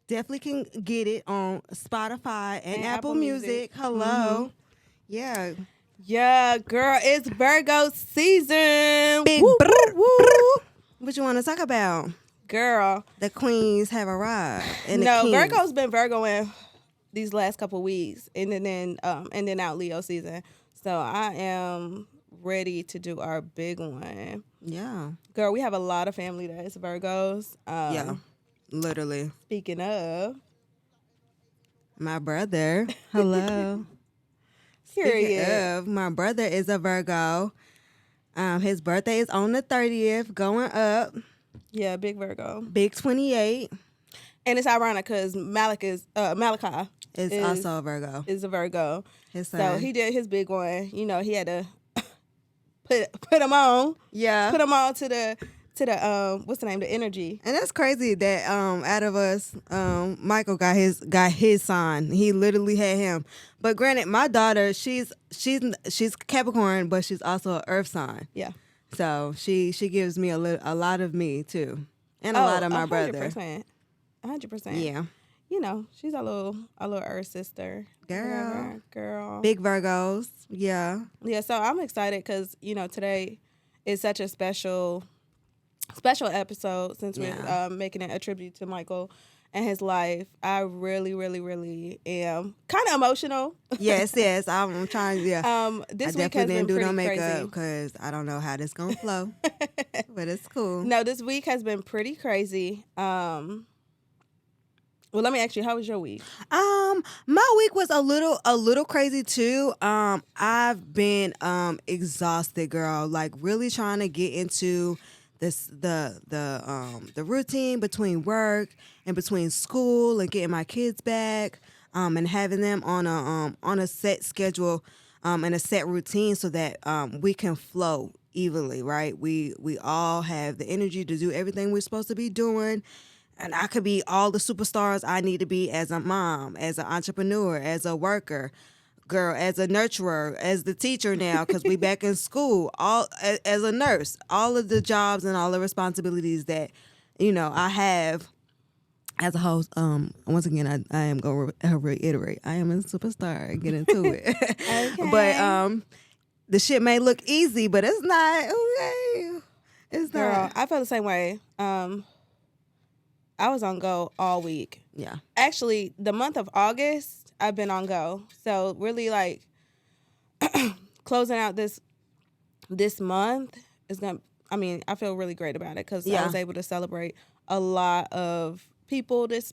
definitely can get it on Spotify and Apple Apple Music. Music. Hello. Yeah. Yeah, girl, it's Virgo season. Big Woo, brr, woo, woo. What you want to talk about? Girl, The queens have arrived. And no, the kings. Virgo's been Virgoing these last couple weeks, and then out Leo season. So I am ready to do our big one. Yeah. Girl, we have a lot of family that is Virgos. Yeah. Literally. Speaking of, My brother. Hello. Speaking period. of, my brother is a Virgo. His birthday is on the 30th, going up. Yeah, big Virgo. Big 28 And it's ironic because Malachi is also a Virgo. is a Virgo. His son. So he did his big one. You know, he had to put him on. Yeah. Put him on to the what's the name? The energy. And that's crazy that out of us, Michael got his sign. He literally had him. But granted, my daughter, she's Capricorn, but she's also an Earth sign. Yeah. So she gives me a lot of me too, and a lot of my 100%. brother. 100%. Yeah. You know, she's a little Earth sister. Girl. Girl. Big Virgos. Yeah. Yeah. So I'm excited because today is such a special episode since we're making it a tribute to Michael and his life. I really, really, really am kind of emotional. Yes. I'm trying. Yeah. This I week has definitely been didn't do pretty no makeup crazy. because I don't know how this gonna flow, but it's cool. No, this week has been pretty crazy. Well, let me ask you, how was your week? My week was a little crazy too. I've been exhausted, girl. Like really trying to get into the routine between work and between school and getting my kids back, and having them on a set schedule, and a set routine so that we can flow evenly, right? We all have the energy to do everything we're supposed to be doing. And I could be all the superstars I need to be as a mom, as an entrepreneur, as a worker, girl, as a nurturer, as the teacher now, because we back in school, as a nurse, all of the jobs and all the responsibilities that, I have as a host. Once again, I am going to reiterate, I am a superstar and get into it. Okay. But the shit may look easy, but it's not. Okay. It's Girl, not. I felt the same way. I was on go all week. Yeah. Actually, the month of August, I've been on go. So really, like, closing out this month is gonna. I mean, I feel really great about it because I was able to celebrate a lot of people this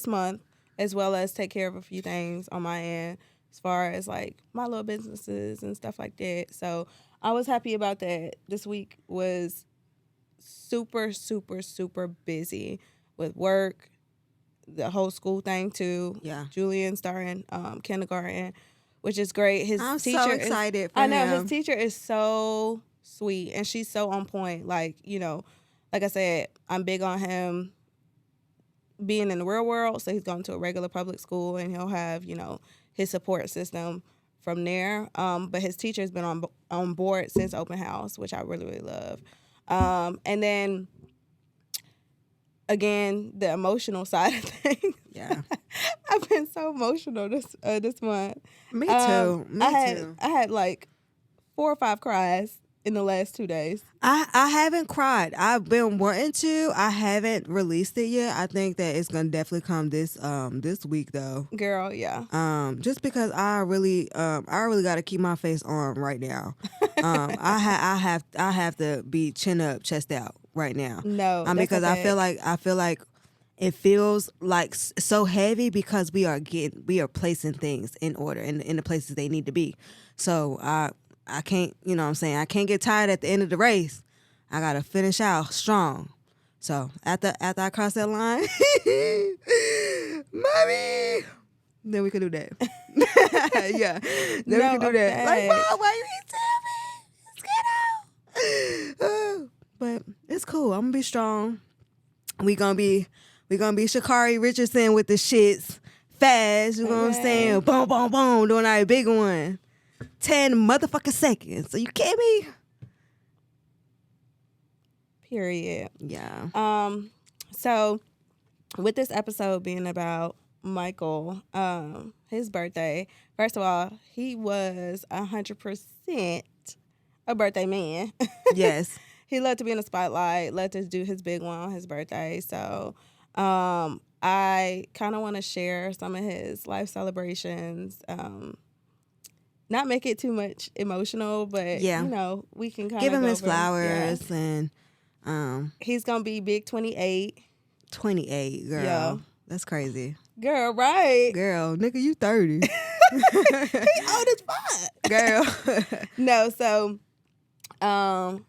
month, as well as take care of a few things on my end as far as like my little businesses and stuff like that. So I was happy about that. This week was super, super, super busy with work, the whole school thing too. Yeah. Julian starting kindergarten, which is great. His I'm teacher so excited for I know him. his teacher is so sweet and she's so on point. Like, like I said, I'm big on him being in the real world. So he's going to a regular public school and he'll have, his support system from there. But his teacher has been on board since open house, which I really, really love. And then again, the emotional side of things. Yeah. I've been so emotional this month. Me too. I had like 4 or 5 cries in the last 2 days. I haven't cried. I've been wanting to. I haven't released it yet. I think that it's gonna definitely come this week though. Girl, yeah. Just because I really got to keep my face on right now. I have to be chin up, chest out right now. No, because I feel like it feels like so heavy because we are placing things in order in the places they need to be. So I can't, I can't get tired at the end of the race. I got to finish out strong. So after I cross that line, mommy, then we can do that. Yeah. Then we can do that. Like, Mom, why you ain't tell me? Let's get out. But it's cool. I'm going to be strong. We gonna be Sha'Carri Richardson with the shits fast. You know what I'm saying? Boom, boom, boom. Doing our big one. 10 motherfucking seconds. So you kidding me? Period. Yeah. So with this episode being about Michael, his birthday, first of all, he was 100% a birthday man. Yes. He loved to be in the spotlight, loved to do his big one on his birthday. So I kind of want to share some of his life celebrations. Not make it too much emotional, but, Yeah. we can kind of Give him go his over. flowers and He's going to be big 28. 28, girl. Yeah. That's crazy. Girl, right? Girl, nigga, you 30. He old as fuck. Girl. No, so I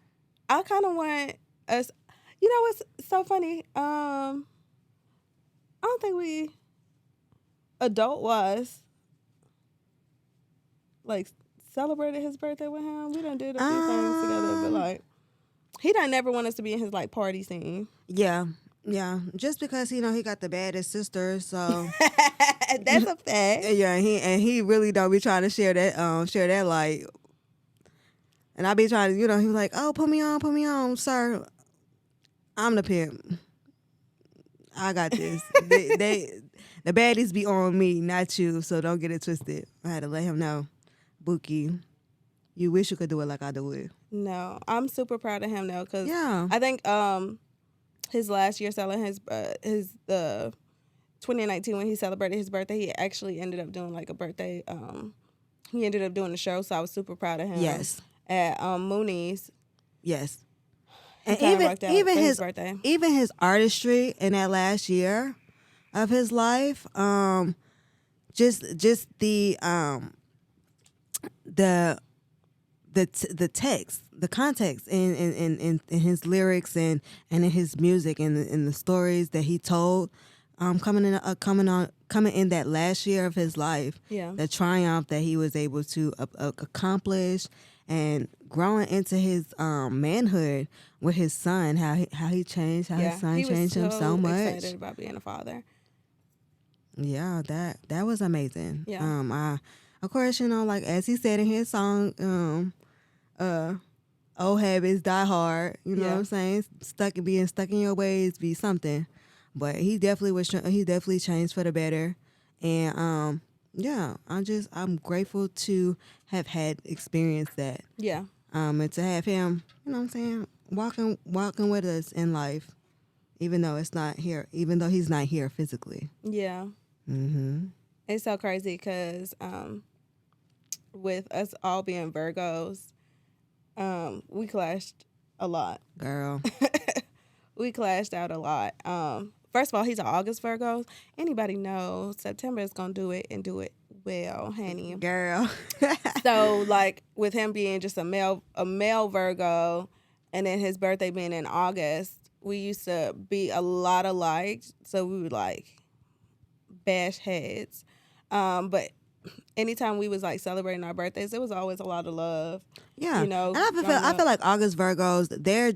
kind of want us, what's so funny? I don't think we, adult-wise, like, celebrated his birthday with him. We done did a few things together, but, like, he done never want us to be in his, like, party scene. Yeah. Yeah. Just because, he got the baddest sister, so. That's a fact. Yeah, he really don't be trying to share that light. And I be trying to, he was like, oh, put me on, sir. I'm the pimp. I got this. The baddies be on me, not you, so don't get it twisted. I had to let him know. Bookie, you wish you could do it like I do it. No, I'm super proud of him though, because Yeah. I think his last year celebrating his 2019 when he celebrated his birthday, he actually ended up doing like a birthday. He ended up doing a show, so I was super proud of him. Yes. At Mooney's. Yes. He And kinda rocked out even for his birthday. even his artistry in that last year of his life, just the text, the context in his lyrics and in his music and in the stories that he told, coming in that last year of his life, Yeah. the triumph that he was able to accomplish, and growing into his manhood with his son, how he changed, his son changed him so much. Excited about being a father. Yeah, that was amazing. Yeah. Of course, like as he said in his song, old habits die hard. You know what I'm saying? Being stuck in your ways be something. But he definitely changed for the better. And I'm grateful to have had experienced that. Yeah. And to have him, you know what I'm saying, walking with us in life, even though he's not here physically. Yeah. Mm-hmm. It's so crazy because with us all being Virgos, we clashed a lot. Girl. We clashed out a lot. First of all, he's an August Virgo. Anybody knows September is going to do it and do it well, honey. Girl. So, like, with him being just a male Virgo and then his birthday being in August, we used to be a lot alike. So we would, like, bash heads. But anytime we was, like, celebrating our birthdays, it was always a lot of love. Yeah. And I feel like August Virgos, they're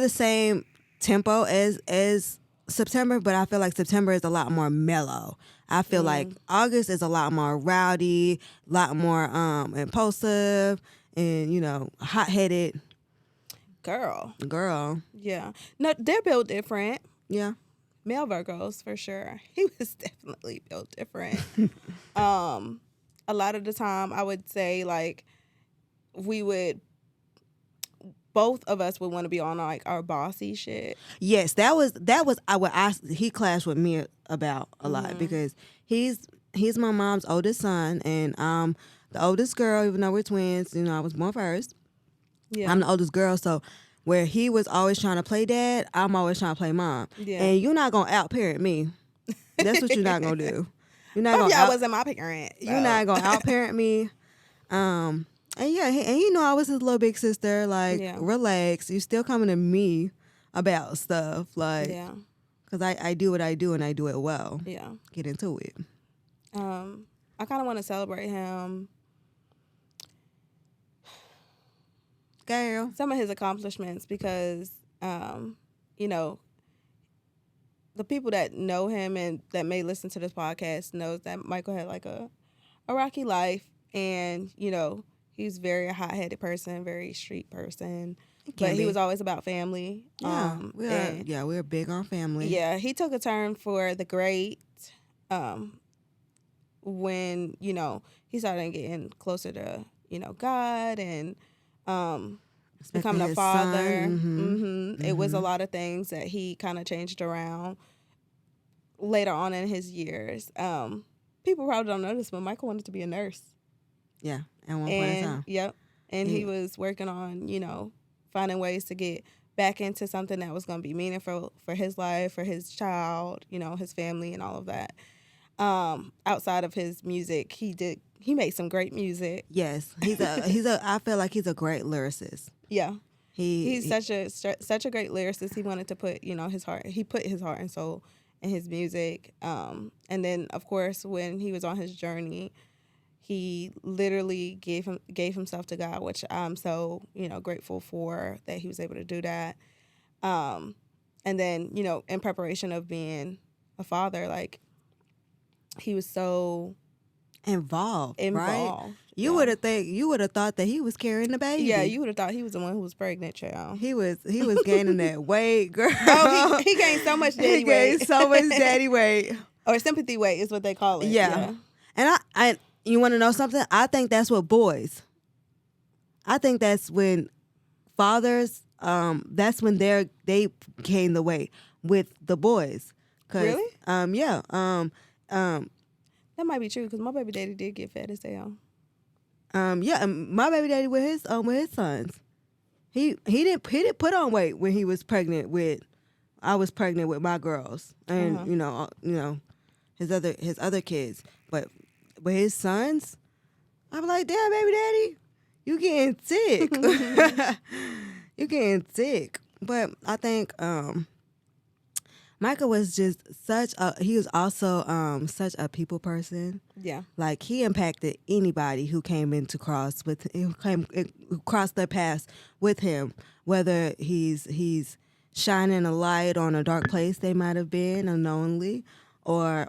the same tempo as September, but I feel like September is a lot more mellow. I feel like August is a lot more rowdy, a lot more impulsive, and hot-headed. Girl. Yeah. No, they're built different. Yeah. Male Virgos, for sure. He was definitely built different. A lot of the time, I would say, like, both of us would want to be on, like, our bossy shit. Yes, that was he clashed with me about a lot, because he's my mom's oldest son, and I'm the oldest girl, even though we're twins. I was born first. Yeah. I'm the oldest girl, so where he was always trying to play dad, I'm always trying to play mom. Yeah. And you're not gonna outparent me. That's what you're not gonna do. You're not Both gonna y'all wasn't my parent. So. You're not gonna outparent me. And yeah, I was his little big sister. Like, relax. You still coming to me about stuff, like, because I do what I do and I do it well. Yeah. Get into it. I kind of want to celebrate him. Girl. Some of his accomplishments, because, the people that know him and that may listen to this podcast knows that Michael had like a rocky life, and, he's very hot-headed person, very street person. but he was always about family. Yeah, and we're big on family. yeah, he took a turn for the great when, you know, he started getting closer to, you know, God and becoming a father. It was a lot of things that he kind of changed around later on in his years. People probably don't know this, but Michael wanted to be a nurse. Yeah, at one point in time. Yep. And he was working on, you know, finding ways to get back into something that was going to be meaningful for his life, for his child, you know, his family and all of that. Outside of his music, he made some great music. Yes, I feel like he's a great lyricist. Yeah. He's such a great lyricist. He wanted to put, you know, he put his heart and soul in his music. And then of course when he was on his journey, he literally gave himself to God, which I'm so, you know, grateful for that he was able to do that. And then, you know, in preparation of being a father, like he was so involved. Right? You would have thought that he was carrying the baby. Yeah, you would have thought he was the one who was pregnant, child. He was gaining that weight, girl. Oh, he gained so much daddy weight. He gained so much daddy weight. Or sympathy weight is what they call it. Yeah. And I you want to know something? I think that's what boys. I think that's when fathers, that's when they gain the weight with the boys. Really? Yeah. That might be true because my baby daddy did get fat as hell. Yeah, and my baby daddy with his sons, he didn't put on weight when he was pregnant with. I was pregnant with my girls, and you know his other kids, but with his sons, I'm like, damn, baby daddy, you getting sick. You getting sick. But I think Michael was just he was also such a people person. Yeah. Like he impacted anybody who who crossed their paths with him, whether he's shining a light on a dark place they might have been unknowingly, or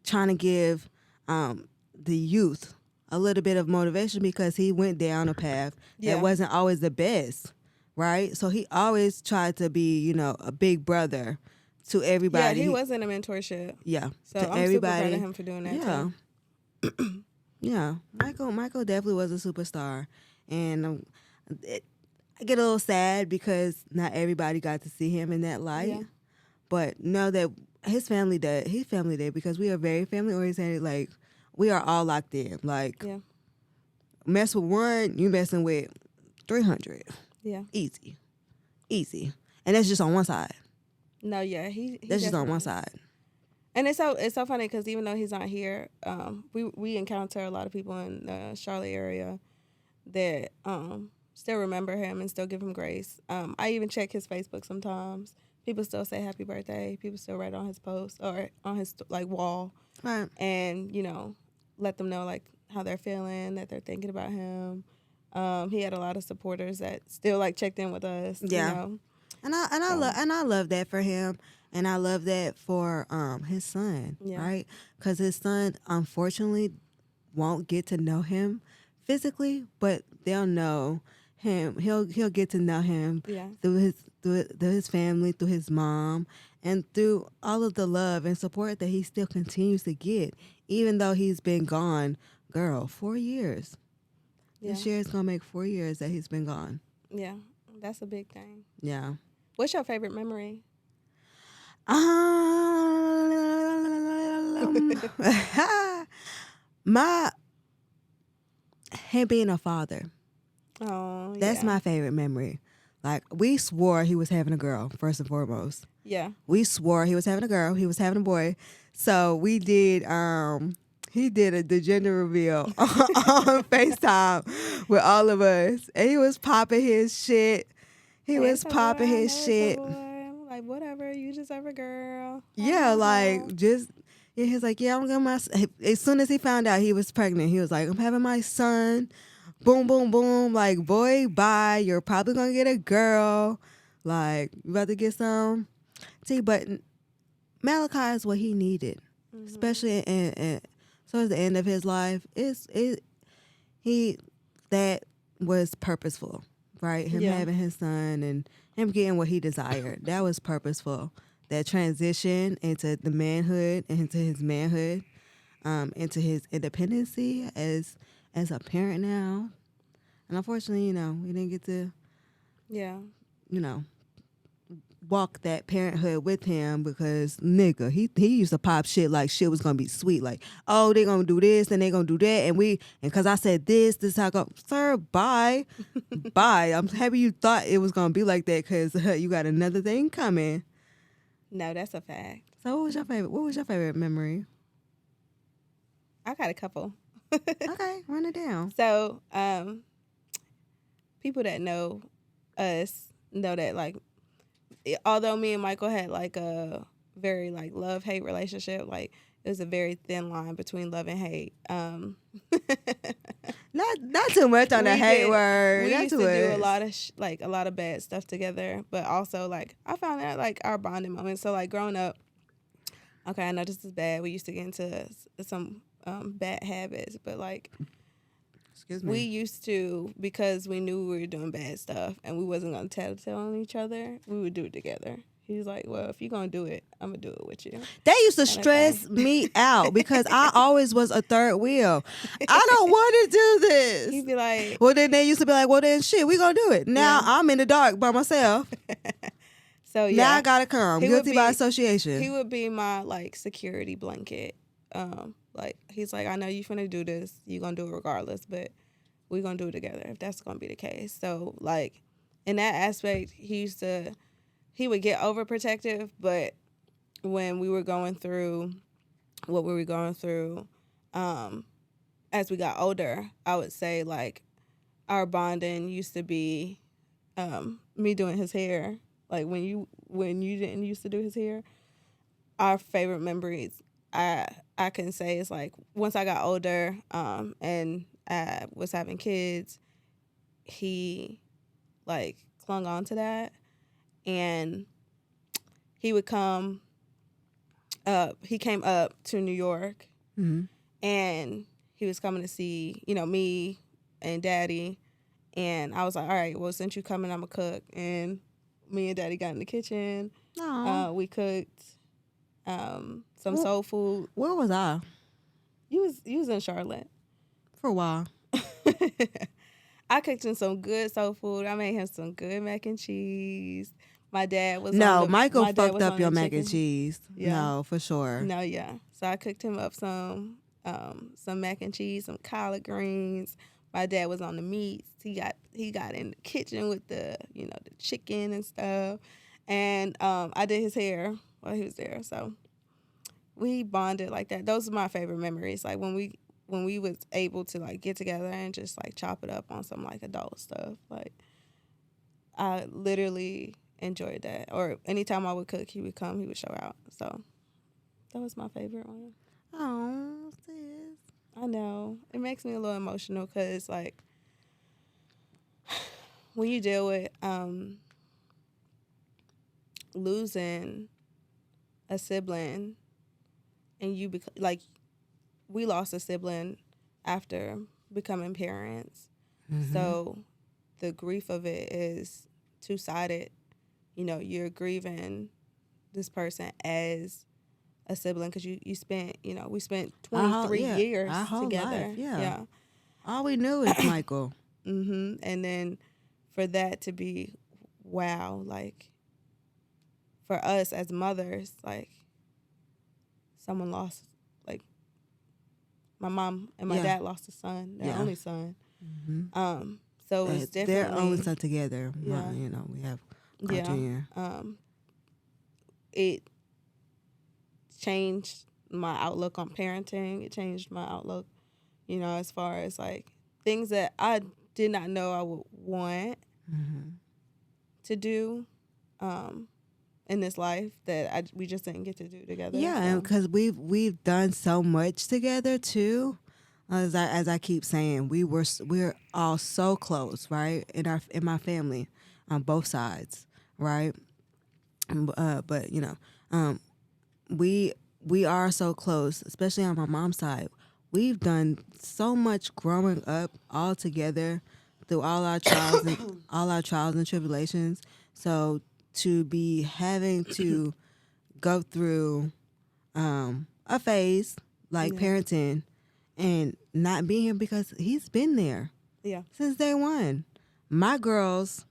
trying to give the youth a little bit of motivation because he went down a path that wasn't always the best. Right? So he always tried to be, you know, a big brother to everybody. Yeah, he was in a mentorship. Yeah. So to I'm everybody. super proud of him for doing that too. Yeah. Michael definitely was a superstar. And I get a little sad because not everybody got to see him in that light. Yeah. But know that his family did because we are very family oriented. Like, we are all locked in. Like, mess with one, you messing with 300. Yeah. Easy. And that's just on one side. No, yeah. That's just on one side. And it's so funny because even though he's not here, we encounter a lot of people in the Charlotte area that still remember him and still give him grace. I even check his Facebook sometimes. People still say happy birthday. People still write on his post or on his like wall. Right. And, you know, let them know like how they're feeling, that they're thinking about him. He had a lot of supporters that still like checked in with us. Yeah, you know? and I love that for him, and I love that for his son, right? Because his son unfortunately won't get to know him physically, but they'll know him. He'll get to know him through his family, through his mom, and through all of the love and support that he still continues to get, even though he's been gone, 4 years. This year is going to make 4 years that he's been gone. Yeah, that's a big thing. Yeah. What's your favorite memory? Him being a father. Oh, That's my favorite memory. Like, we swore he was having a girl, first and foremost. Yeah. We swore he was having a girl, he was having a boy. So we did... he did the gender reveal on FaceTime with all of us. And he was popping his shit. Like, whatever, you just have a girl. Yeah, like, just... Yeah, he's like, yeah, I'm getting my... As soon as he found out he was pregnant, he was like, I'm having my son. Boom, boom, boom. Like, boy, bye. You're probably going to get a girl. Like, you about to get some? See, but Malachi is what he needed. Mm-hmm. Especially in towards the end of his life. That was purposeful right? Him having his son and him getting what he desired. That was purposeful. That transition into the manhood, into his manhood, into his independency as a parent now. And unfortunately, we didn't get to, you know, walk that parenthood with him because nigga, he used to pop shit like shit was gonna be sweet. Like, oh, they gonna do this and they gonna do that, and cause I said this how I go, sir, bye. Bye. I'm happy you thought it was gonna be like that because you got another thing coming. No, that's a fact. So what was your favorite memory? I got a couple. Okay, run it down. So, people that know us know that, like, although me and Michael had like a very like love-hate relationship, like it was a very thin line between love and hate. Not too much on the hate word. We used to do a lot of a lot of bad stuff together, but also like I found that like our bonding moments. So like growing up, okay, I know this is bad. We used to get into some bad habits, but like we used to, because we knew we were doing bad stuff and we wasn't going to tell on each other, we would do it together. He was like, well, if you're going to do it, I'm going to do it with you. That used to stress me out because I always was a third wheel. I don't want to do this. He'd be like... Well, then they used to be like, well, then shit, we going to do it. Now I'm in the dark by myself. So, yeah. Now I got to come. Guilty by association. He would be my, like, security blanket. Like, he's like, I know you finna do this. You gonna do it regardless, but we gonna do it together if that's gonna be the case. So, like, in that aspect, he would get overprotective, but when we were going through what we were going through, as we got older, I would say, like, our bonding used to be me doing his hair. Like, when you didn't used to do his hair, our favorite memories, I can say it's like once I got older and I was having kids, he like clung on to that, and he would come up. He came up to New York, and he was coming to see me and Daddy, and I was like, all right, well, since you coming, I'm gonna cook. And me and Daddy got in the kitchen. We cooked some soul food. Where was I? You was in Charlotte for a while. I cooked him some good soul food. I made him some good mac and cheese. My dad was Michael fucked up your mac and cheese. Yeah. No, for sure. No, yeah. So I cooked him up some mac and cheese, some collard greens. My dad was on the meats. He got in the kitchen with the the chicken and stuff, and I did his hair while he was there. So we bonded like that. Those are my favorite memories. Like when we was able to like get together and just like chop it up on some like adult stuff. Like I literally enjoyed that. Or anytime I would cook, he would come, he would show out. So that was my favorite one. Oh, sis. I know. It makes me a little emotional because like when you deal with losing a sibling, and you we lost a sibling after becoming parents. So the grief of it is two-sided. You're grieving this person as a sibling because you spent, we spent 23 years together. Life, yeah. All we knew is Michael. And then for that to be, wow, like for us as mothers, like someone lost, like my mom and my dad lost a son, their only son. So it's definitely their only son together. Yeah. We have Junior. It changed my outlook on parenting. It changed my outlook, as far as like things that I did not know I would want to do in this life that we just didn't get to do together. Yeah, and because we've done so much together too. As I keep saying, we're all so close, right? In my family, on both sides, right? But we are so close, especially on my mom's side. We've done so much growing up all together through all our trials and tribulations. So to be having to go through a phase like Yeah. parenting and not being here because he's been there Yeah. since day one. My girls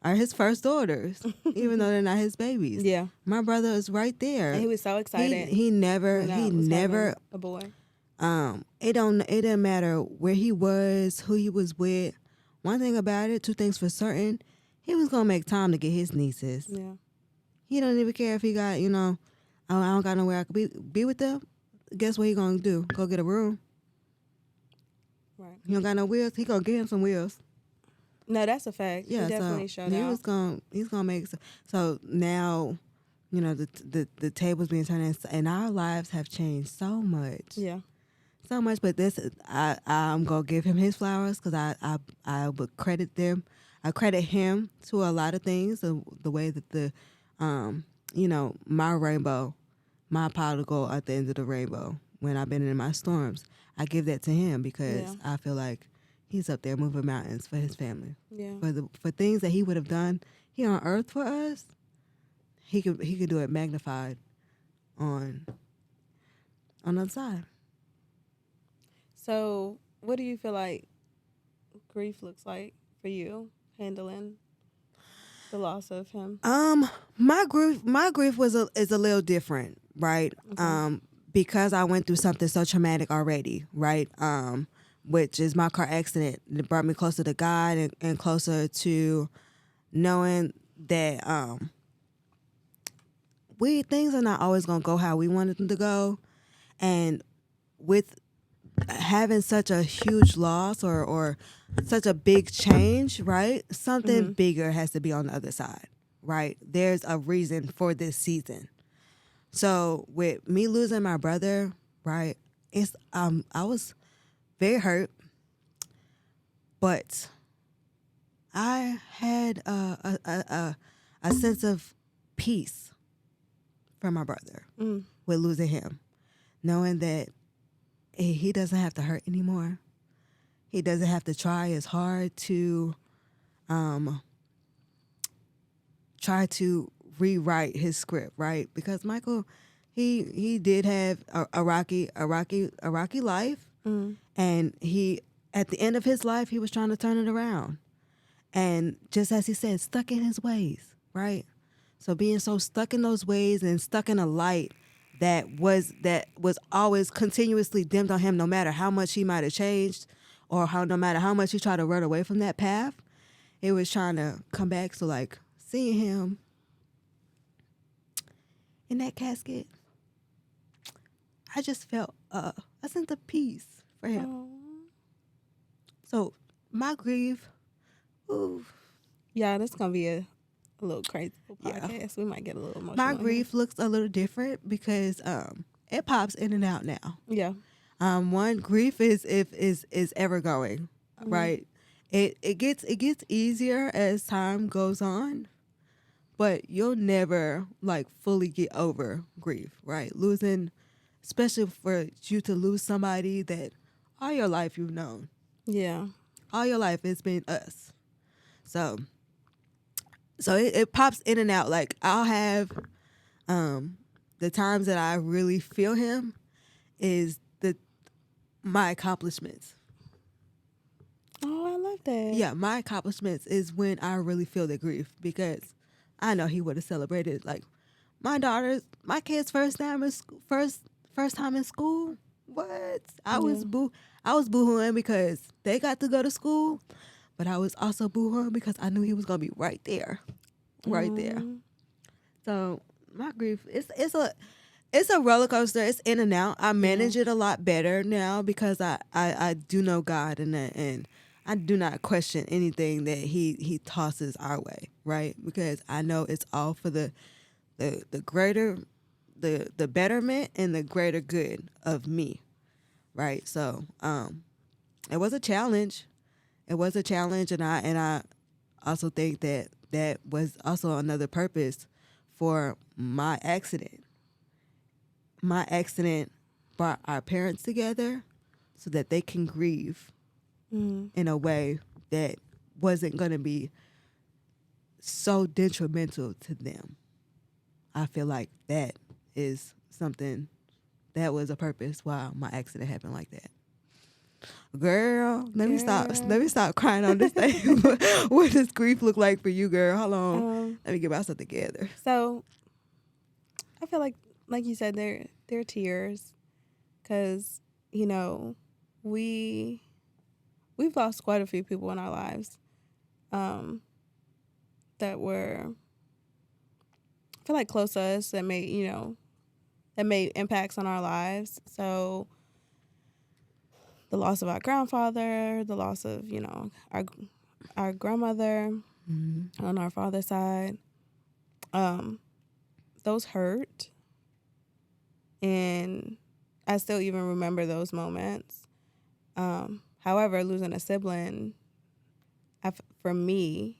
are his first daughters, even though they're not his babies. Yeah. My brother is right there. And he was so excited. He never when I he was never having a boy. it didn't matter where he was, who he was with. One thing about it, two things for certain, he was gonna make time to get his nieces. Yeah. He don't even care if he got, oh, I don't got nowhere I could be with them. Guess what he gonna do? Go get a room. Right. He don't got no wheels. He gonna get him some wheels. No, that's a fact. Yeah, he definitely so showed out. he's gonna make so now, the tables being turned and our lives have changed so much. Yeah. So much, but I'm gonna give him his flowers because I would credit them. I credit him to a lot of things. The way that my rainbow, my pot will go at the end of the rainbow when I've been in my storms. I give that to him because I feel like he's up there moving mountains for his family. Yeah. For things that he would have done here on earth for us, he could do it magnified on the other side. So, what do you feel like grief looks like for you, handling the loss of him? My grief is a little different, right? Okay. Because I went through something so traumatic already, right? Which is my car accident. It brought me closer to God and closer to knowing that things are not always gonna go how we wanted them to go, and with having such a huge loss or such a big change, right? Something bigger has to be on the other side, right? There's a reason for this season. So with me losing my brother, right? It's I was very hurt, but I had a sense of peace from my brother with losing him, knowing that he doesn't have to hurt anymore. He doesn't have to try as hard to rewrite his script, right? Because Michael, he did have a rocky life, and he at the end of his life he was trying to turn it around, and just as he said, stuck in his ways, right? So being so stuck in those ways and stuck in a light that was always continuously dimmed on him, no matter how much he might have changed, or no matter how much he tried to run away from that path, it was trying to come back. So like seeing him in that casket, I just felt a sense of peace for him. Aww. So my grief, ooh, Yeah, this is gonna be a little crazy Yeah. podcast. We might get a little emotional. my in here. grief looks a little different because it pops in and out now. Yeah. One, grief is ever going, right? It gets easier as time goes on, but you'll never like fully get over grief, right? Losing, especially for you to lose somebody that all your life you've known, Yeah. all your life it's been us. So it pops in and out. Like I'll have the times that I really feel him is my accomplishments. Oh, I love that. Yeah, my accomplishments is when I really feel the grief, because I know he would have celebrated like my kids' first time in school. What? I was boohooing because they got to go to school, but I was also boohooing because I knew he was gonna be right there. So my grief, it's a roller coaster. It's in and out. I manage it a lot better now because I do know God, and I do not question anything that he tosses our way, right? Because I know it's all for the greater, the betterment and the greater good of me, right? So it was a challenge. It was a challenge, and I also think that was also another purpose for my accident. My accident brought our parents together so that they can grieve in a way that wasn't going to be so detrimental to them. I feel like that is something that was a purpose why my accident happened like that. Girl, let me stop crying on this thing. What does grief look like for you, girl? Hold on. Let me get myself together. So I feel like you said, they're tears, because we've lost quite a few people in our lives that were, I feel like, close to us, that made impacts on our lives. So the loss of our grandfather, the loss of our grandmother on our father's side, those hurt, and I still even remember those moments. However, losing a sibling, for me,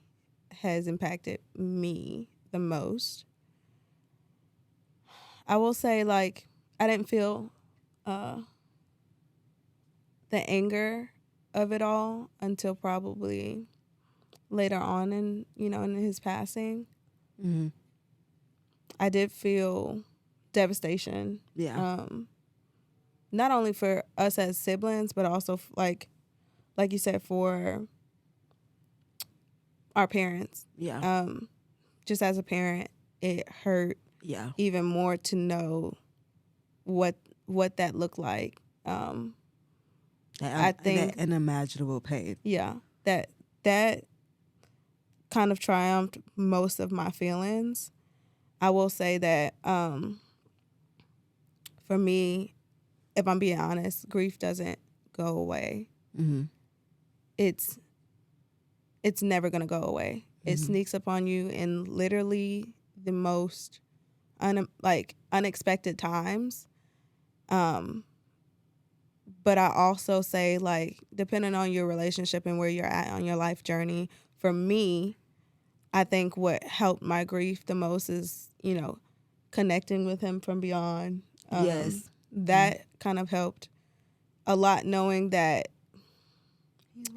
has impacted me the most. I will say, like, I didn't feel the anger of it all until probably later on in his passing. Mm-hmm. I did feel devastation. Yeah. Not only for us as siblings, but also like you said, for our parents. Yeah. Just as a parent, it hurt Yeah. even more to know what that looked like. I think that unimaginable pain. Yeah, that kind of triumphed most of my feelings. I will say that for me, if I'm being honest, grief doesn't go away. Mm-hmm. It's never gonna go away. Mm-hmm. It sneaks up on you in literally the most unexpected times. But I also say, like, depending on your relationship and where you're at on your life journey, for me, I think what helped my grief the most is, connecting with him from beyond. Yes. That kind of helped a lot, knowing that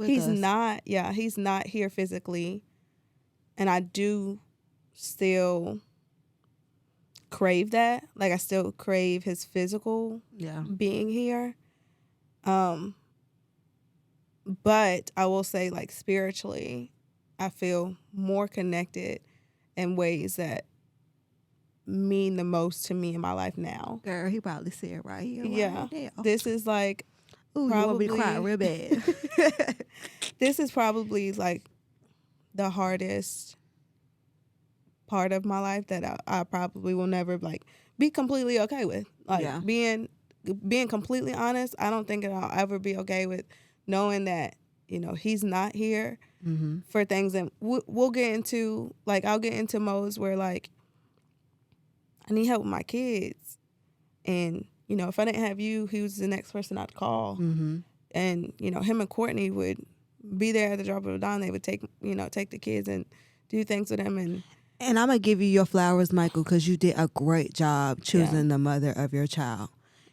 he's not here physically. And I do still crave that. Like, I still crave his physical being here. But I will say, like, spiritually, I feel more connected in ways that mean the most to me in my life now. Girl, he probably see it right here. Yeah. Right there. This is like, ooh, probably, you want me to cry real bad. This is probably like the hardest part of my life that I probably will never like be completely okay with. Like, being completely honest, I don't think I'll ever be okay with knowing that, he's not here for things. And we'll get into, like, I'll get into modes where, like, I need help with my kids. And, if I didn't have you, he was the next person I'd call. Mm-hmm. And, him and Courtney would be there at the drop of a dime. They would take the kids and do things with them. And I'm going to give you your flowers, Michael, because you did a great job choosing the mother of your child.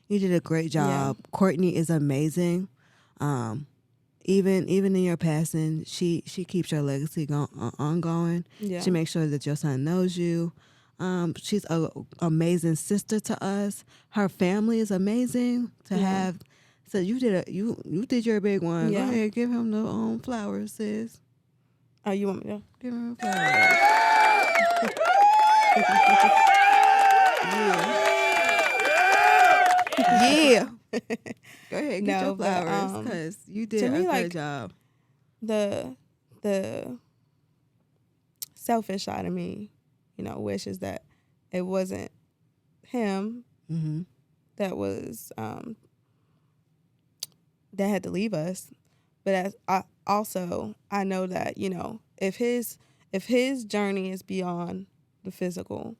You did a great job. Yeah. Courtney is amazing. Even in your passing, she keeps your legacy ongoing. Yeah. She makes sure that your son knows you. She's an amazing sister to us. Her family is amazing to have. So you did your big one. Yeah. Go ahead, give him the flowers, sis. Oh, you want me to give him flowers? Yeah. Go ahead, get your flowers, because you did a great job. The selfish side of me, wishes that it wasn't him that was that had to leave us. But I know that, if his journey is beyond the physical,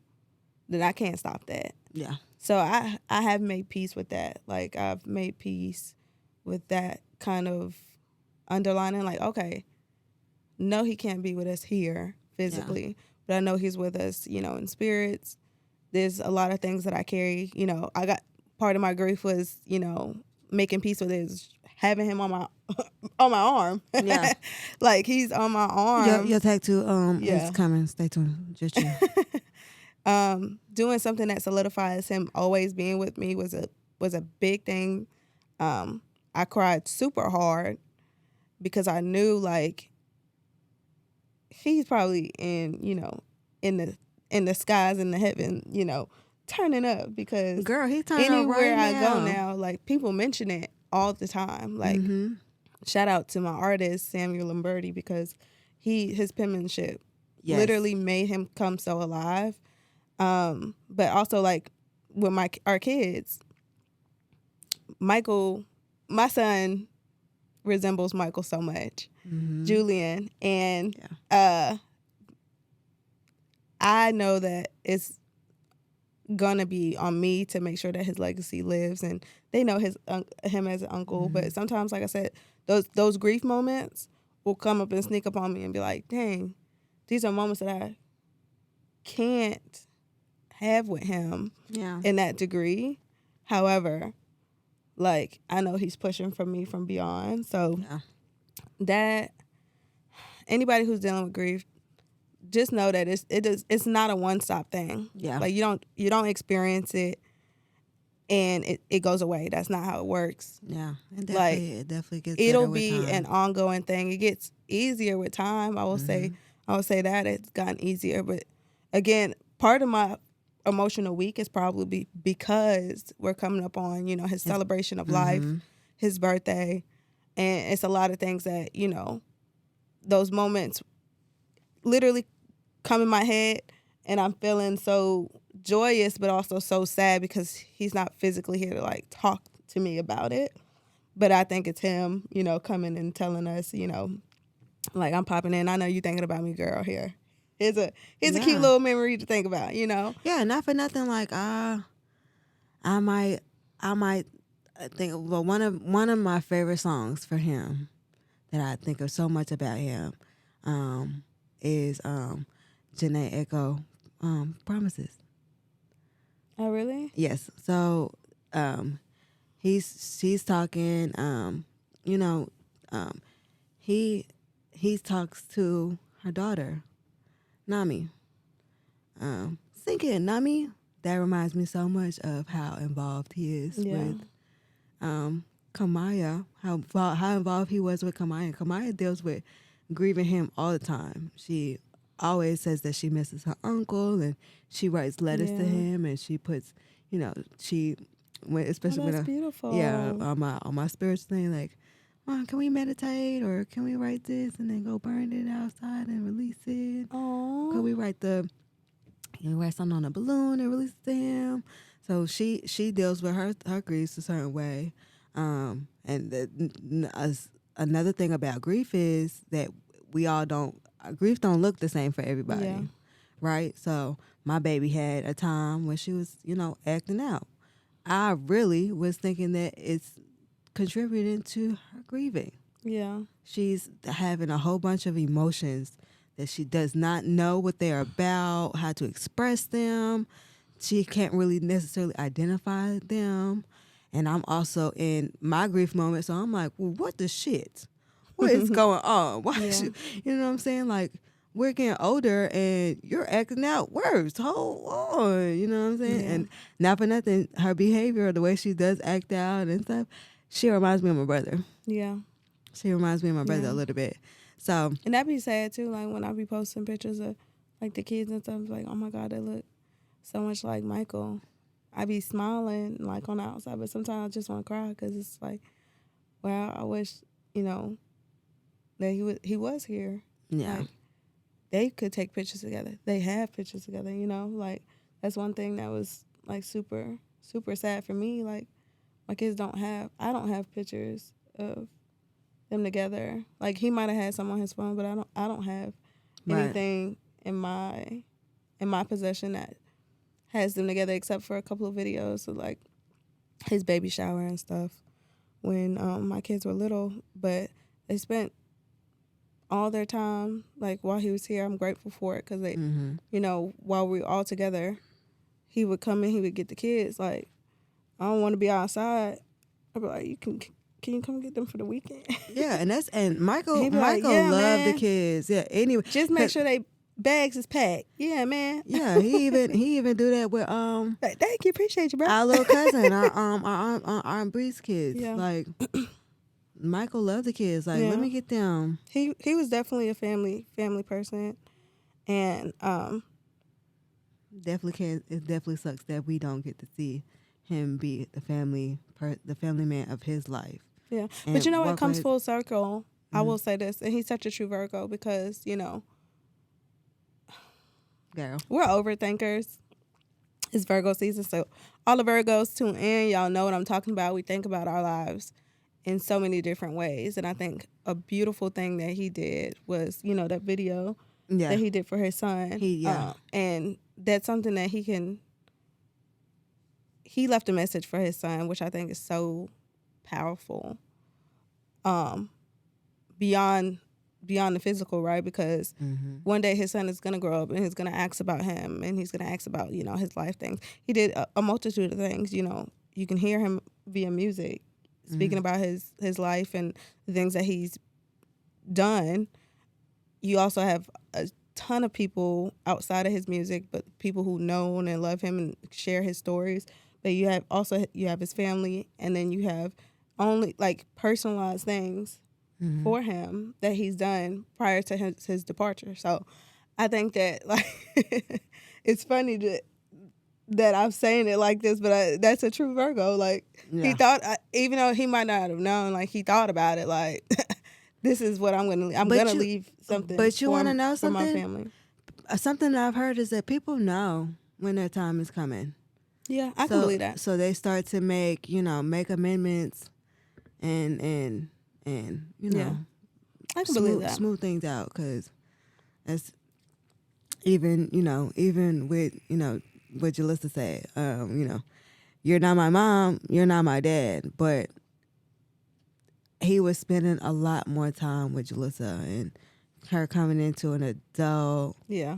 then I can't stop that. Yeah. So I have made peace with that. Like, I've made peace with that kind of underlining, like, okay, no, he can't be with us here physically, but I know he's with us, in spirits. There's a lot of things that I carry. I got, part of my grief was, making peace with his having him on my on my arm. Yeah. Like he's on my arm. Your tattoo Yeah. is coming. Stay tuned. Just you. Doing something that solidifies him always being with me was a big thing. I cried super hard because I knew like he's probably in the skies in the heaven, turning up because Girl, he turning up anywhere right I go now, like people mention it all the time. Like shout out to my artist Samuel Lamberti because his penmanship literally made him come so alive. But also like with our kids, Michael, my son resembles Michael so much, Julian, and I know that it's gonna be on me to make sure that his legacy lives, and they know him as an uncle. But sometimes, like I said, those grief moments will come up and sneak up on me and be like, "Dang, these are moments that I can't have with him in that degree." However, like I know he's pushing for me from beyond. So that anybody who's dealing with grief, just know that it's not a one-stop thing. Yeah. Like you don't experience it and it goes away. That's not how it works. Yeah. It definitely gets it'll better with be time. an ongoing thing. It gets easier with time. I will say that it's gotten easier. But again, part of my emotional week is probably because we're coming up on, his celebration of life, his birthday. And it's a lot of things that, those moments literally come in my head and I'm feeling so joyous but also so sad because he's not physically here to like talk to me about it. But I think it's him, coming and telling us, like I'm popping in. I know you thinking about me, girl, here. Here's a cute little memory to think about, Yeah, not for nothing. Like I might think. Well, one of my favorite songs for him that I think of so much about him is Janae Echo, Promises. Oh, really? Yes. So she's talking. He talks to her daughter, Nami. Thinking Nami, that reminds me so much of how involved he is with Kamaya, how involved he was with Kamaya. Kamaya deals with grieving him all the time. She always says that she misses her uncle, and she writes letters to him, and she puts, especially that's beautiful. On my spiritual thing, like, Mom, can we meditate or can we write this and then go burn it outside and release it? Oh, Can we write something on a balloon and release it to him? So she deals with her griefs a certain way. Another thing about grief is that grief don't look the same for everybody, right? So my baby had a time when she was, acting out. I really was thinking that it's contributing to her grieving. Yeah. She's having a whole bunch of emotions that she does not know what they're about, how to express them. She can't really necessarily identify them. And I'm also in my grief moment, so I'm like, well, what the shit? What is going on? Why you know what I'm saying? Like, we're getting older and you're acting out worse. Hold on. You know what I'm saying? Yeah. And not for nothing, her behavior, the way she does act out and stuff, she reminds me of my brother. Yeah. She reminds me of my brother a little bit. So, and that be sad too, like when I be posting pictures of like the kids and stuff, like, oh my God, they look so much like Michael. I be smiling like on the outside, but sometimes I just want to cry because it's like, wow, I wish, that he was here. yeah. Like, they could take pictures together. They have pictures together, like that's one thing that was like super, super sad for me. Like my kids I don't have pictures of them together. Like he might have had some on his phone, but I don't have anything in my possession that has them together except for a couple of videos of like his baby shower and stuff when my kids were little. But they spent all their time like while he was here. I'm grateful for it because they, while we were all together, he would come in, he would get the kids. Like, I don't want to be outside. I'd be like, you can can you come get them for the weekend? Yeah, and Michael He'd be like, Michael "Yeah, loved the man. kids. Yeah, anyway, Just make sure they bags is packed." Yeah, man. yeah, he even do that with Like, thank you, appreciate you, bro. our little cousin, our Aunt Bree's kids. Yeah. Like Michael loved the kids. Like, Yeah. let me get them. He was definitely a family person, and Definitely can. It definitely sucks that we don't get to see him be the family man of his life. yeah. And But you know what work comes with- full circle. I Mhm. will say this, and he's such a true Virgo because Girl. we're overthinkers. It's Virgo season, so all the Virgos tune in. Y'all know what I'm talking about. We think about our lives in so many different ways, and I think a beautiful thing that he did was, that video Yeah. that he did for his son. Yeah. And that's something that he left a message for his son, which I think is so powerful. Beyond the physical, right? Because one day his son is going to grow up and he's going to ask about him and he's going to ask about, his life things. He did a multitude of things, You can hear him via music speaking about his life and the things that he's done. You also have a ton of people outside of his music, but people who know and love him and share his stories. But you have his family, and then you have only like personalized things for him that he's done prior to his departure. So I think that like it's funny that I'm saying it like this, but that's a true Virgo. Like he thought, even though he might not have known, like he thought about it, like this is what I'm gonna leave something. But you want to know for something? my family. Something that I've heard is that people know when their time is coming. Yeah, I can believe that. So they start to make amendments and Yeah, I can believe that. smooth things out, because that's even with what Jalissa said. You're not my mom, you're not my dad, but he was spending a lot more time with Jalissa and her coming into an adult. Yeah.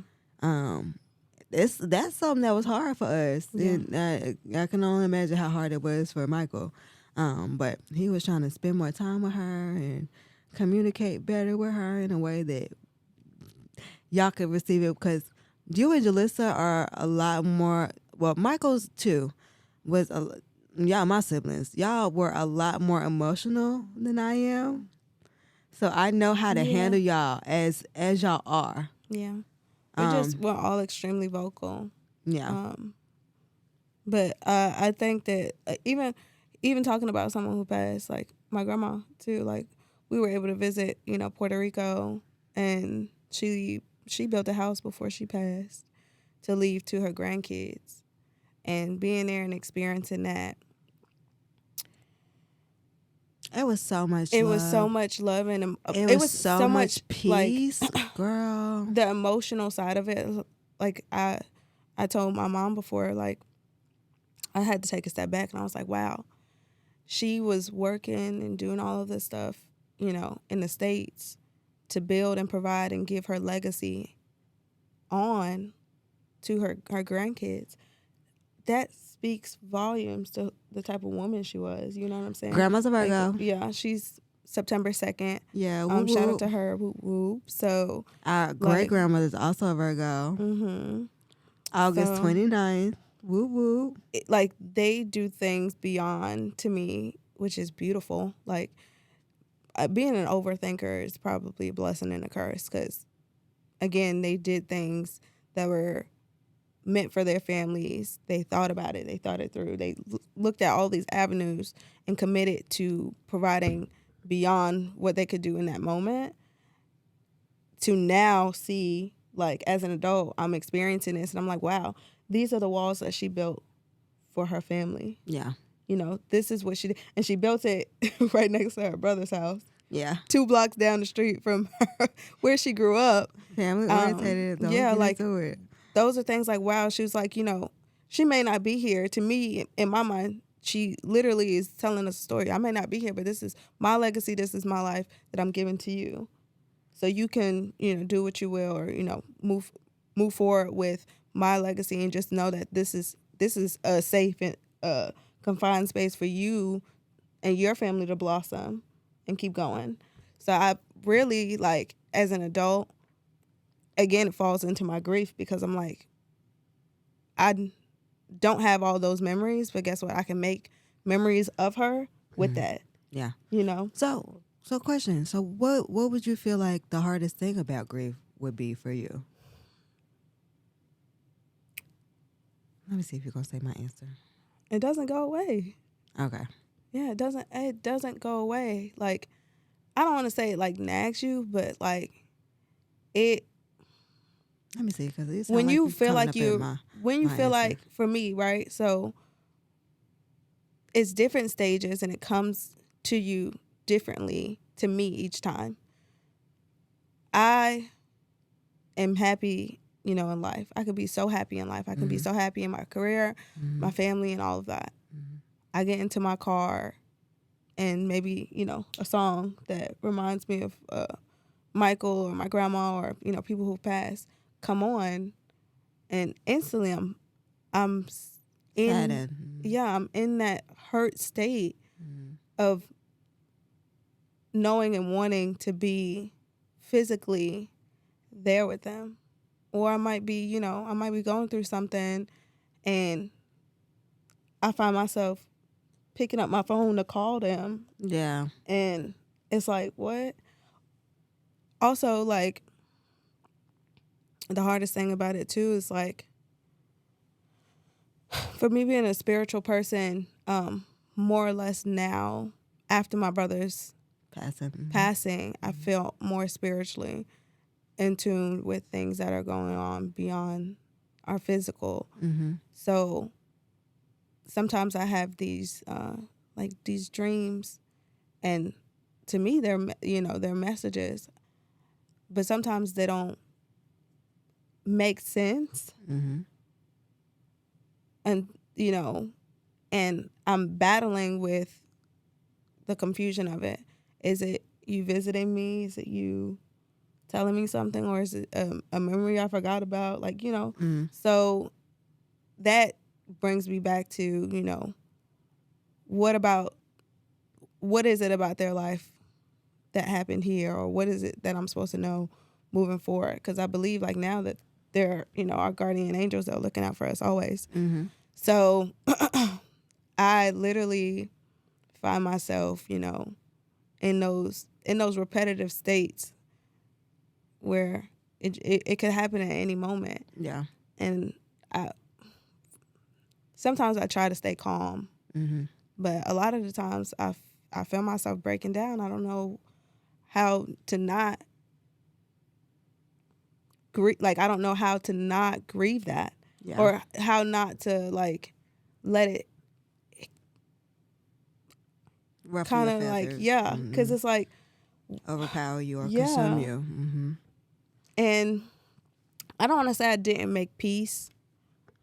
That's something that was hard for us. Yeah. And I can only imagine how hard it was for Michael. But he was trying to spend more time with her and communicate better with her in a way that y'all could receive it, because you and Jalissa are a lot more. Well, Michael's too y'all my siblings. Y'all were a lot more emotional than I am, so I know how to handle y'all as y'all are. Yeah, we're all extremely vocal. Yeah. But I think that even talking about someone who passed, like my grandma too, like we were able to visit, Puerto Rico, and she built a house before she passed to leave to her grandkids, and being there and experiencing that. It was so much It love. was so much love, and it was so much peace, like, girl. The emotional side of it, like I told my mom before, like I had to take a step back, and I was like, wow, she was working and doing all of this stuff, in the States to build and provide and give her legacy on to her grandkids. That speaks volumes to the type of woman she was. You know what I'm saying? Grandma's a Virgo. Like, yeah, she's September 2nd. Yeah. Shout out to her. Whoop, whoop. So our great grandmother's also a Virgo. Mm-hmm. August 29th. Woo woo. Like they do things beyond, to me, which is beautiful. Like being an overthinker is probably a blessing and a curse, because again, they did things that were meant for their families. They thought about it. They thought it through. They looked at all these avenues and committed to providing beyond what they could do in that moment. To now see, like as an adult, I'm experiencing this and I'm like, wow, these are the walls that she built for her family. Yeah. This is what she did. And she built it right next to her brother's house. Yeah. 2 blocks down the street from her, where she grew up. Family oriented. Those are things like, wow, she was like, she may not be here. To me, in my mind, she literally is telling us a story. I may not be here, but this is my legacy. This is my life that I'm giving to you. So you can, do what you will, or, move forward with my legacy, and just know that this is a safe and confined space for you and your family to blossom and keep going. So I really, like, as an adult, again, it falls into my grief because I'm like, I don't have all those memories, but guess what? I can make memories of her with that. Yeah. You know? So question. So what would you feel like the hardest thing about grief would be for you? Let me see if you're gonna say my answer. It doesn't go away. Okay. Yeah, it doesn't go away. Like, I don't want to say it like nags you, but like it. Let me see, because When you feel like answer. for me, right? So it's different stages, and it comes to you differently to me each time. I am happy, in life. I could be so happy in life. I can be so happy in my career, my family, and all of that. I get into my car and maybe, a song that reminds me of Michael or my grandma or, people who've passed come on, and instantly I'm in I'm in that hurt state of knowing and wanting to be physically there with them. Or I might be going through something and I find myself picking up my phone to call them. Yeah. And it's like, what? Also, like, the hardest thing about it too is like, for me being a spiritual person, more or less now, after my brother's passing, I feel more spiritually in tune with things that are going on beyond our physical. So sometimes I have these these dreams, and to me they're messages, but sometimes they don't make sense. And and I'm battling with the confusion of it. Is it you visiting me? Is it you telling me something? Or is it a memory I forgot about? Like, so that brings me back to, what is it about their life that happened here? Or what is it that I'm supposed to know moving forward? Because I believe, like, now that they're, our guardian angels that are looking out for us always. So I literally find myself, in those repetitive states where it could happen at any moment. Yeah. And sometimes I try to stay calm, but a lot of the times I feel myself breaking down. I don't know how to not grieve. Like, I don't know how to not grieve that, or how not to, like, let it kind of like, because it's like overpower you or consume you. And I don't want to say I didn't make peace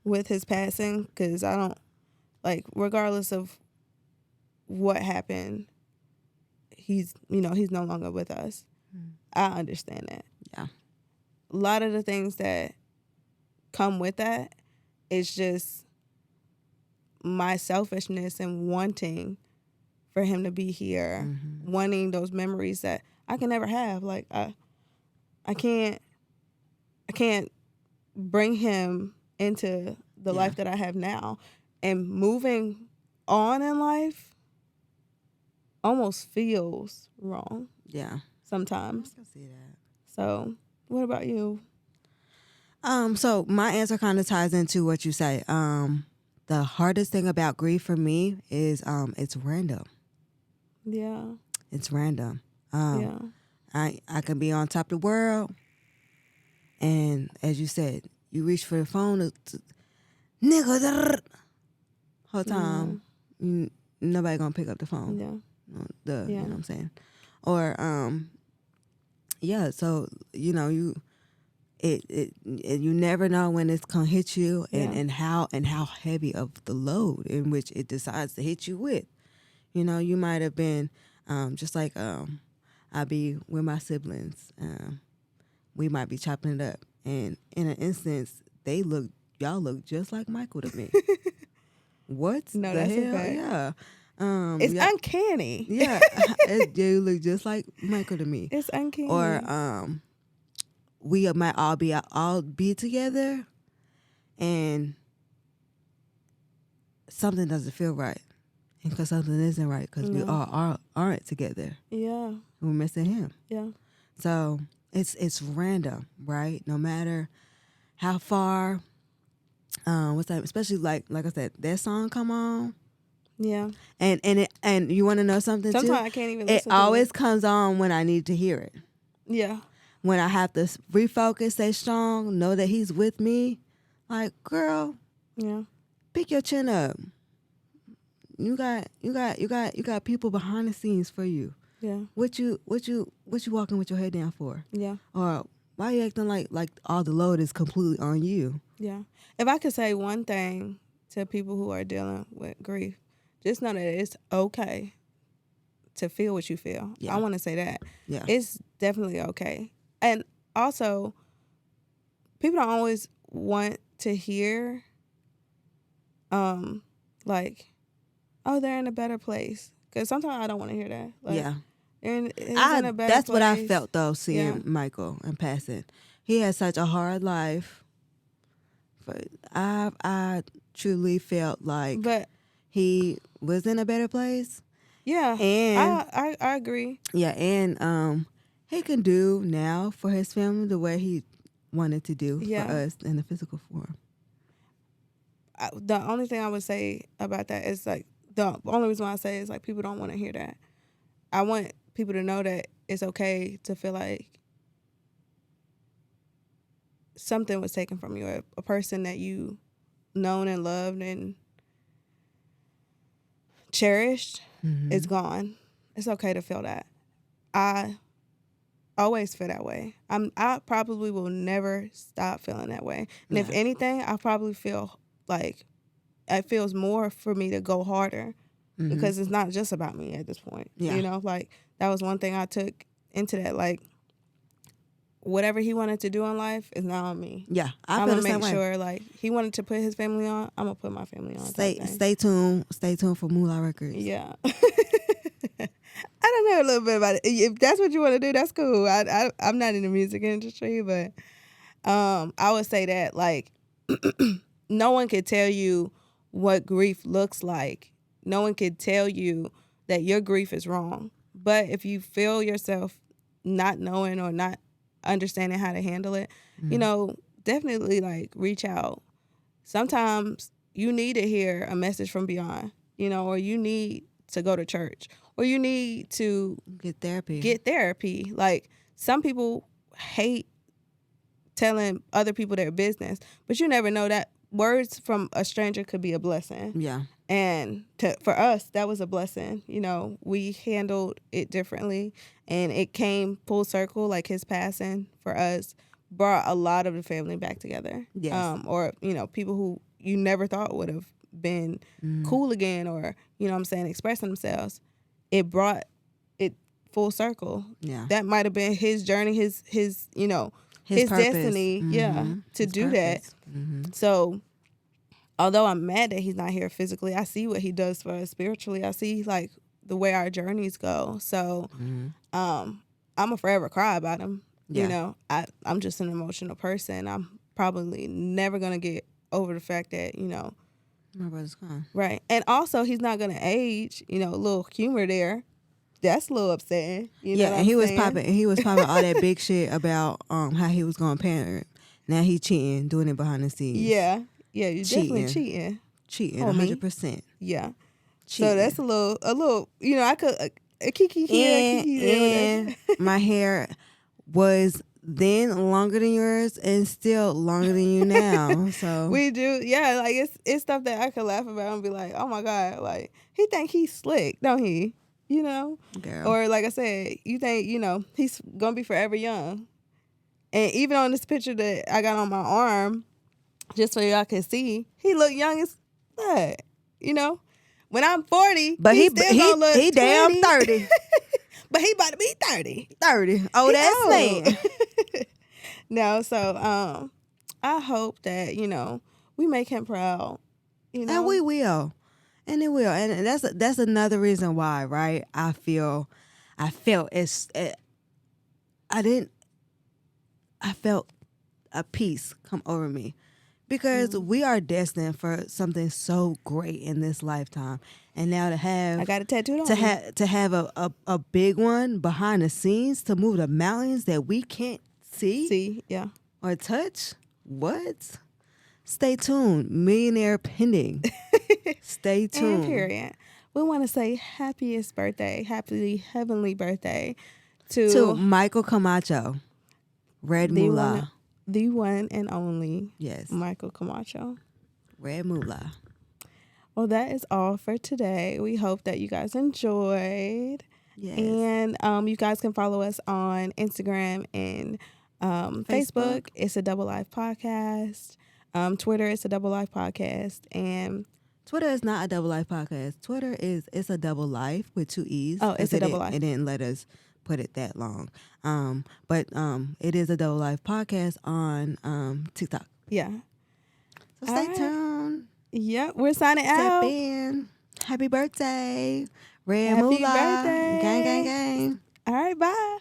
with his passing, because I don't, like, regardless of what happened, he's no longer with us. I understand that. Yeah. A lot of the things that come with that is just my selfishness and wanting for him to be here, wanting those memories that I can never have. Like, I can't bring him into the life that I have now. And moving on in life almost feels wrong. Yeah. Sometimes. I can see that. So, what about you? So my answer kind of ties into what you say. The hardest thing about grief for me is it's random. Yeah. It's random. I can be on top of the world, and as you said, you reach for the phone, nigga, whole time, nobody gonna pick up the phone. Yeah. You know what I'm saying? Or so you never know when it's gonna hit you, and how heavy of the load in which it decides to hit you with. You might have been just like I be with my siblings. We might be chopping it up, and in an instance, y'all look just like Michael to me. What no, the that's hell? a fact. Yeah. It's yeah, uncanny. yeah, you look just like Michael to me. It's uncanny. Or we might all be together, and something doesn't feel right, and because something isn't right, because we all aren't together. Yeah. We're missing him. Yeah. So it's random, right? No matter how far. What's that? Especially like I said, that song come on. Yeah. And you want to know something too? Sometimes I can't even listen It to always comes on when I need to hear it. Yeah. When I have to refocus, stay strong, know that he's with me. Like, girl, Yeah. pick your chin up. You got people behind the scenes for you. Yeah. What you walking with your head down for? Yeah. Or why you acting like all the load is completely on you? Yeah. If I could say one thing to people who are dealing with grief, just know that it's okay to feel what you feel. Yeah. I want to say that. Yeah. It's definitely okay. And also, people don't always want to hear, like, oh, they're in a better place. Because sometimes I don't want to hear that. Like, Yeah. he's in a better That's place. what I felt though, seeing Michael in passing. He had such a hard life. But I truly felt like he was in a better place. Yeah. And I agree. Yeah, and he can do now for his family the way he wanted to do for us in the physical form. The only thing I would say about that is like the only reason why I say is like people don't want to hear that. I want people to know that it's okay to feel like something was taken from you, a person that you known and loved and cherished is gone. It's okay to feel that. I always feel that way. I probably will never stop feeling that way. And if anything, I probably feel like it feels more for me to go harder because it's not just about me at this point. Yeah. You know, like that was one thing I took into that. Like whatever he wanted to do in life is not on me. Yeah, I'm gonna make sure like he wanted to put his family on. I'm gonna put my family on. Stay tuned for Moolah Records. Yeah. I don't know a little bit about it. If that's what you want to do, that's cool. I'm not in the music industry, but I would say that like no one could tell you what grief looks like. No one could tell you that your grief is wrong. But if you feel yourself not knowing or not understanding how to handle it, you know, definitely like reach out. Sometimes you need to hear a message from beyond, you know, or you need to go to church, or you need to get therapy. Like some people hate telling other people their business, but you never know that words from a stranger could be a blessing. Yeah. And for us, that was a blessing. You know, we handled it differently, and it came full circle. Like his passing for us brought a lot of the family back together. Yes. Or, you know, people who you never thought would have been cool again, or, you know what I'm saying, expressing themselves. It brought it full circle. Yeah. That might have been his journey, his you know, his destiny, to do that. So although I'm mad that he's not here physically, I see what he does for us spiritually. I see like the way our journeys go. So I'm a forever cry about him. Yeah. You know, I'm just an emotional person. I'm probably never gonna get over the fact that, you know, my brother's gone. Right. And also he's not gonna age, you know, a little humor there. That's a little upsetting. You know what and I'm he was saying? he was popping all that big shit about how he was going to parent. Now he cheating, doing it behind the scenes. Yeah, you're definitely cheating. Cheating, Homie. 100%. Yeah. Cheating. So that's a little. You know, I could a kiki here, a kiki there. And my hair was then longer than yours and still longer than you now. So We do, yeah. Like it's stuff that I could laugh about and be like, oh my god, like he think he's slick, don't he? You know, girl. Or like I said, you think, you know, he's gonna be forever young. And even on this picture that I got on my arm, just so y'all can see, he look young as that. You know, when I'm 40, but he still gonna look he 20. damn 30. But he about to be 30. 30. Oh, that's man. No, so I hope that, you know, we make him proud. You know, And we will. And it will, and that's another reason why, right? I felt I felt a peace come over me because we are destined for something so great in this lifetime, and now to have I got it tattooed on me. to have a big one behind the scenes to move the mountains that we can't see yeah. or touch. What? Stay tuned. Millionaire pending. Stay tuned. And period. We want to say happy heavenly birthday To Michael Camacho, Red Moolah. The one and only Yes. Michael Camacho. Red Moolah. Well, that is all for today. We hope that you guys enjoyed. Yes. And you guys can follow us on Instagram and Facebook. It's a Double Life Podcast. Twitter, it's a Double Life Podcast. And Twitter is not a Double Life Podcast. Twitter it's a Double Life with 2 E's. Oh, it's a Double Life. It didn't let us put it that long. But it is a Double Life Podcast on TikTok. Yeah. So stay tuned. Yep, we're signing Step out. in. Happy birthday. Red Happy Moolah. birthday. Gang, gang, gang. All right, bye.